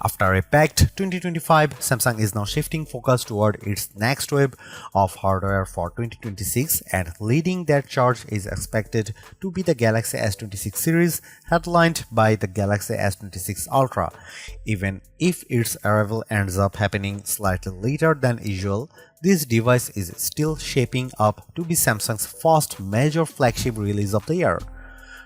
After a packed 2025, Samsung is now shifting focus toward its next wave of hardware for 2026, and leading that charge is expected to be the Galaxy S26 series, headlined by the Galaxy S26 Ultra. Even if its arrival ends up happening slightly later than usual, this device is still shaping up to be Samsung's first major flagship release of the year.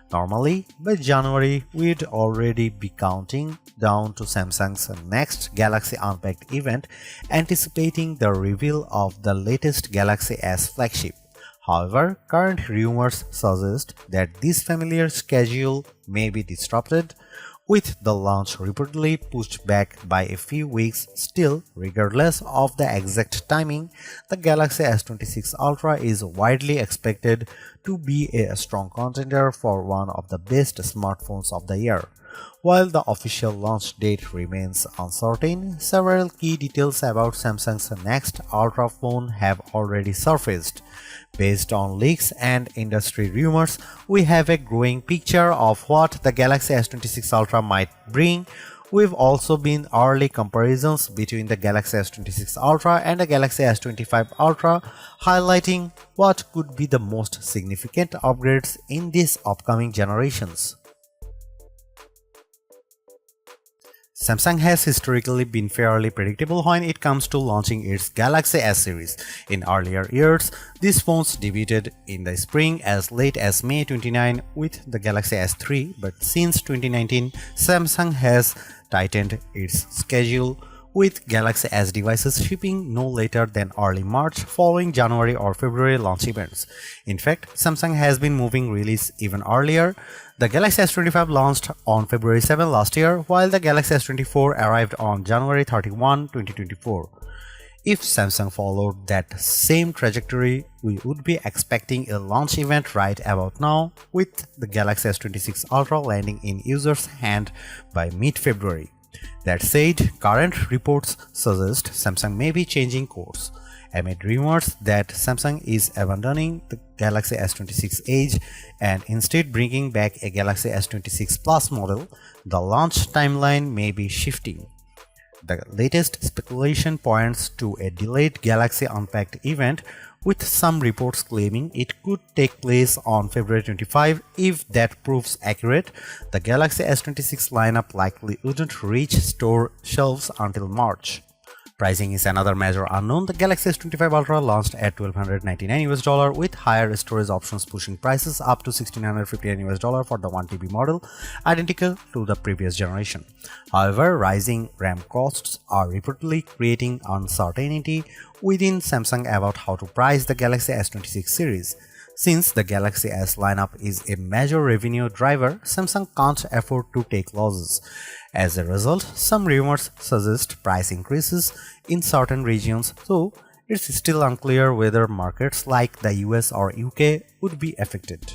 Normally, by January, we'd already be counting down to Samsung's next Galaxy Unpacked event, anticipating the reveal of the latest Galaxy S flagship. However, current rumors suggest that this familiar schedule may be disrupted, with the launch reportedly pushed back by a few weeks. Still, regardless of the exact timing, the Galaxy S26 Ultra is widely expected to be a strong contender for one of the best smartphones of the year. While the official launch date remains uncertain, several key details about Samsung's next Ultra phone have already surfaced. Based on leaks and industry rumors, we have a growing picture of what the Galaxy S26 Ultra might bring. We've also been early comparisons between the Galaxy S26 Ultra and the Galaxy S25 Ultra, highlighting what could be the most significant upgrades in these upcoming generations. Samsung has historically been fairly predictable when it comes to launching its Galaxy S series. In earlier years, these phones debuted in the spring as late as May 29 with the Galaxy S3, but since 2019, Samsung has tightened its schedule, with Galaxy S devices shipping no later than early March following January or February launch events. In fact, Samsung has been moving release even earlier. The Galaxy S25 launched on February 7 last year, while the Galaxy S24 arrived on January 31, 2024. If Samsung followed that same trajectory, we would be expecting a launch event right about now, with the Galaxy S26 Ultra landing in users' hands by mid-February. That said, current reports suggest Samsung may be changing course. Amid rumors that Samsung is abandoning the Galaxy S26 Edge and instead bringing back a Galaxy S26 Plus model, the launch timeline may be shifting. The latest speculation points to a delayed Galaxy Unpacked event, with some reports claiming it could take place on February 25. If that proves accurate, the Galaxy S26 lineup likely wouldn't reach store shelves until March. Pricing is another major unknown. The Galaxy S25 Ultra launched at $1,299 with higher storage options pushing prices up to $1,659 for the 1TB model, identical to the previous generation. However, rising RAM costs are reportedly creating uncertainty within Samsung about how to price the Galaxy S26 series. Since the Galaxy S lineup is a major revenue driver, Samsung can't afford to take losses. As a result, some rumors suggest price increases in certain regions, though it's still unclear whether markets like the US or UK would be affected.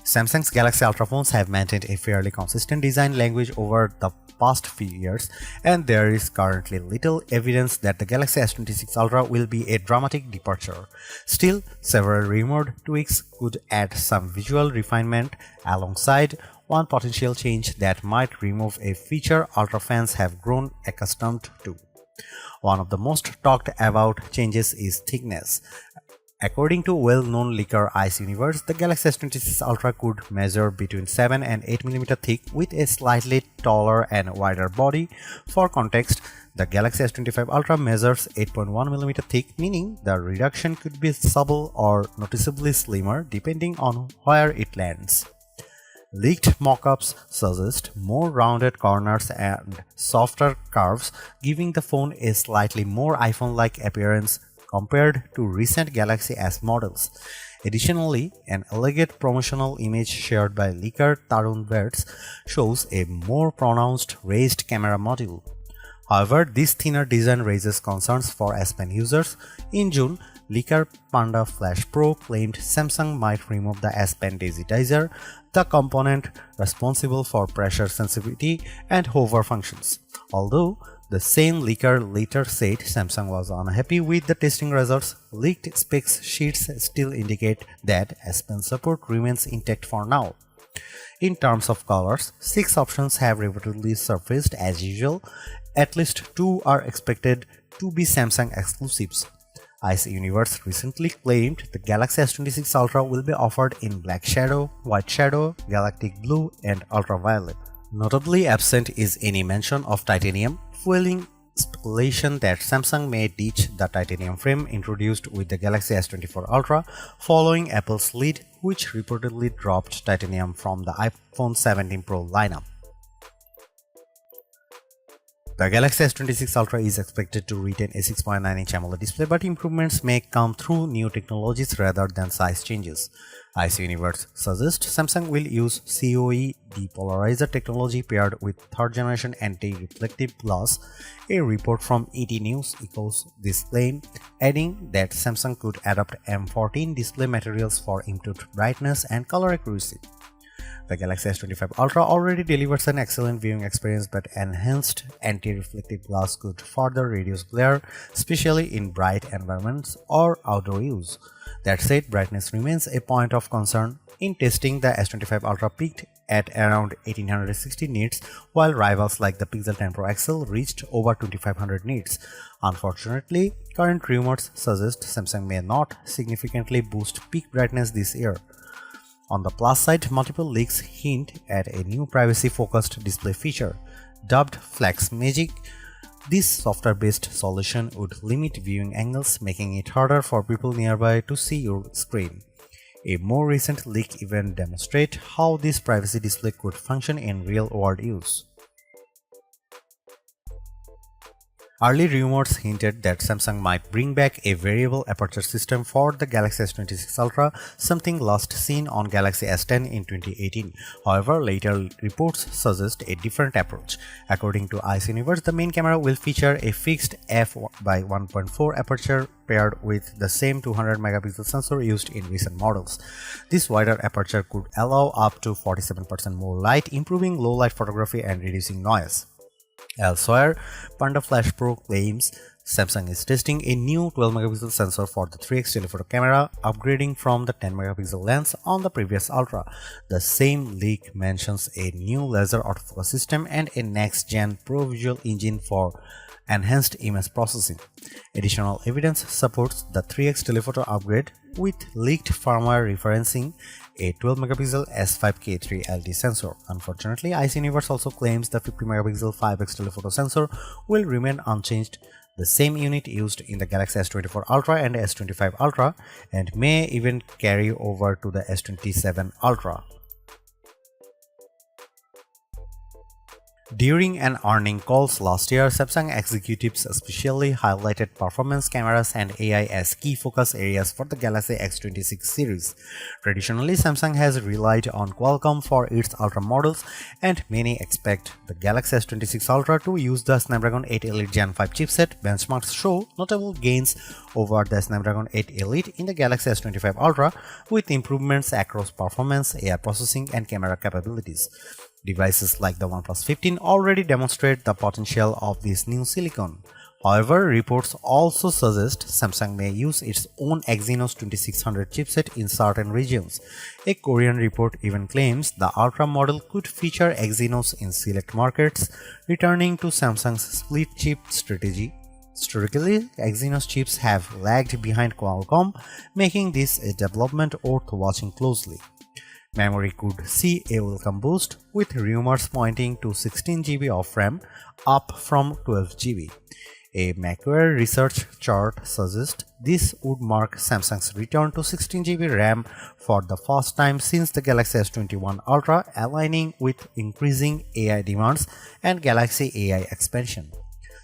Samsung's Galaxy Ultra phones have maintained a fairly consistent design language over the past few years, and there is currently little evidence that the Galaxy S26 Ultra will be a dramatic departure. Still, several rumored tweaks could add some visual refinement, alongside one potential change that might remove a feature Ultra fans have grown accustomed to. One of the most talked about changes is thickness. According to well-known leaker Ice Universe, the Galaxy S26 Ultra could measure between 7 and 8mm thick with a slightly taller and wider body. For context, the Galaxy S25 Ultra measures 8.1mm thick, meaning the reduction could be subtle or noticeably slimmer depending on where it lands. Leaked mockups suggest more rounded corners and softer curves, giving the phone a slightly more iPhone-like appearance compared to recent Galaxy S models. Additionally, an elegant promotional image shared by leaker Tarun Verts shows a more pronounced raised camera module. However, this thinner design raises concerns for S Pen users. In June, leaker Panda Flash Pro claimed Samsung might remove the S Pen digitizer, the component responsible for pressure sensitivity and hover functions. Although the same leaker later said Samsung was unhappy with the testing results, leaked specs sheets still indicate that S Pen support remains intact for now. In terms of colors, 6 options have reportedly surfaced as usual. At least 2 are expected to be Samsung exclusives. Ice Universe recently claimed the Galaxy S26 Ultra will be offered in black shadow, white shadow, galactic blue, and ultraviolet. Notably absent is any mention of titanium, fueling speculation that Samsung may ditch the titanium frame introduced with the Galaxy S24 Ultra following Apple's lead, which reportedly dropped titanium from the iPhone 17 Pro lineup. The Galaxy S26 Ultra is expected to retain a 6.9-inch AMOLED display, but improvements may come through new technologies rather than size changes. Ice Universe suggests Samsung will use COE depolarizer technology paired with third-generation anti-reflective glass. A report from ET News echoes this claim, adding that Samsung could adopt M14 display materials for improved brightness and color accuracy. The Galaxy S25 Ultra already delivers an excellent viewing experience, but enhanced anti-reflective glass could further reduce glare, especially in bright environments or outdoor use. That said, brightness remains a point of concern. In testing, the S25 Ultra peaked at around 1860 nits, while rivals like the Pixel 10 Pro XL reached over 2500 nits. Unfortunately, current rumors suggest Samsung may not significantly boost peak brightness this year. On the plus side, multiple leaks hint at a new privacy-focused display feature. Dubbed Flagship, this software-based solution would limit viewing angles, making it harder for people nearby to see your screen. A more recent leak even demonstrates how this privacy display could function in real-world use. Early rumors hinted that Samsung might bring back a variable aperture system for the Galaxy S26 Ultra, something last seen on Galaxy S10 in 2018. However, later reports suggest a different approach. According to Ice Universe, the main camera will feature a fixed f/1.4 aperture paired with the same 200-megapixel sensor used in recent models. This wider aperture could allow up to 47% more light, improving low-light photography and reducing noise. Elsewhere, Panda Flash Pro claims Samsung is testing a new 12-megapixel sensor for the 3x telephoto camera, upgrading from the 10-megapixel lens on the previous Ultra. The same leak mentions a new laser autofocus system and a next-gen Pro Visual engine for enhanced image processing. Additional evidence supports the 3x telephoto upgrade, with leaked firmware referencing a 12-megapixel S5K3 LT sensor. Unfortunately, Ice Universe also claims the 50-megapixel 5x telephoto sensor will remain unchanged, the same unit used in the Galaxy S24 Ultra and S25 Ultra, and may even carry over to the S27 Ultra. During an earnings calls last year, Samsung executives especially highlighted performance cameras and AI as key focus areas for the Galaxy S26 series. Traditionally, Samsung has relied on Qualcomm for its Ultra models, and many expect the Galaxy S26 Ultra to use the Snapdragon 8 Elite Gen 5 chipset. Benchmarks show notable gains over the Snapdragon 8 Elite in the Galaxy S25 Ultra, with improvements across performance, AI processing, and camera capabilities. Devices like the OnePlus 15 already demonstrate the potential of this new silicon. However, reports also suggest Samsung may use its own Exynos 2600 chipset in certain regions. A Korean report even claims the Ultra model could feature Exynos in select markets, returning to Samsung's split chip strategy. Historically, Exynos chips have lagged behind Qualcomm, making this a development worth watching closely. Memory could see a welcome boost, with rumors pointing to 16GB of RAM, up from 12GB. A Macquarie research chart suggests this would mark Samsung's return to 16GB RAM for the first time since the Galaxy S21 Ultra, aligning with increasing AI demands and Galaxy AI expansion.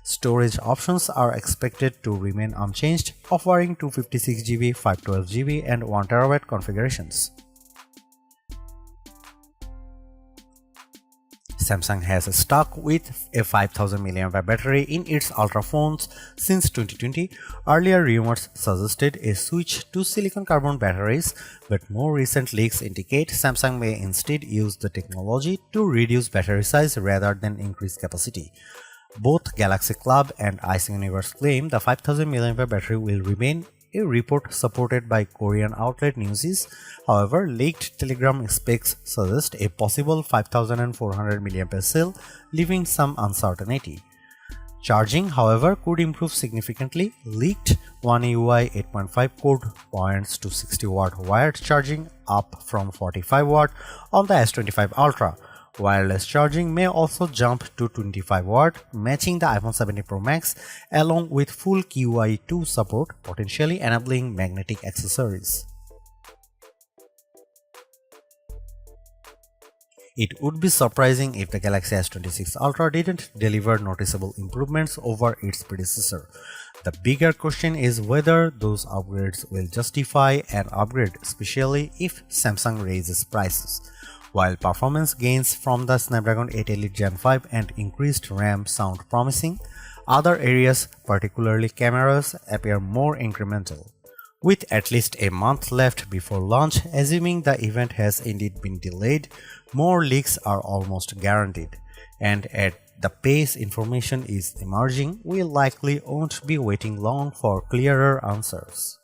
Storage options are expected to remain unchanged, offering 256GB, 512GB, and 1TB configurations. Samsung has stuck with a 5000 mAh battery in its Ultra phones since 2020. Earlier rumors suggested a switch to silicon carbon batteries, but more recent leaks indicate Samsung may instead use the technology to reduce battery size rather than increase capacity. Both Galaxy Club and Ice Universe claim the 5000 mAh battery will remain a report supported by Korean outlet Newsies. However, leaked Telegram specs suggest a possible 5400 mAh cell, leaving some uncertainty. Charging, however, could improve significantly. Leaked One UI 8.5 code points to 60 watt wired charging, up from 45 watt on the S25 Ultra. Wireless charging may also jump to 25 watt, matching the iPhone 17 Pro Max, along with full QI 2 support, potentially enabling magnetic accessories. It would be surprising if the Galaxy S26 Ultra didn't deliver noticeable improvements over its predecessor. The bigger question is whether those upgrades will justify an upgrade, especially if Samsung raises prices. While performance gains from the Snapdragon 8 Elite Gen 5 and increased RAM sound promising, other areas, particularly cameras, appear more incremental. With at least a month left before launch, assuming the event has indeed been delayed, more leaks are almost guaranteed. And at the pace information is emerging, we likely won't be waiting long for clearer answers.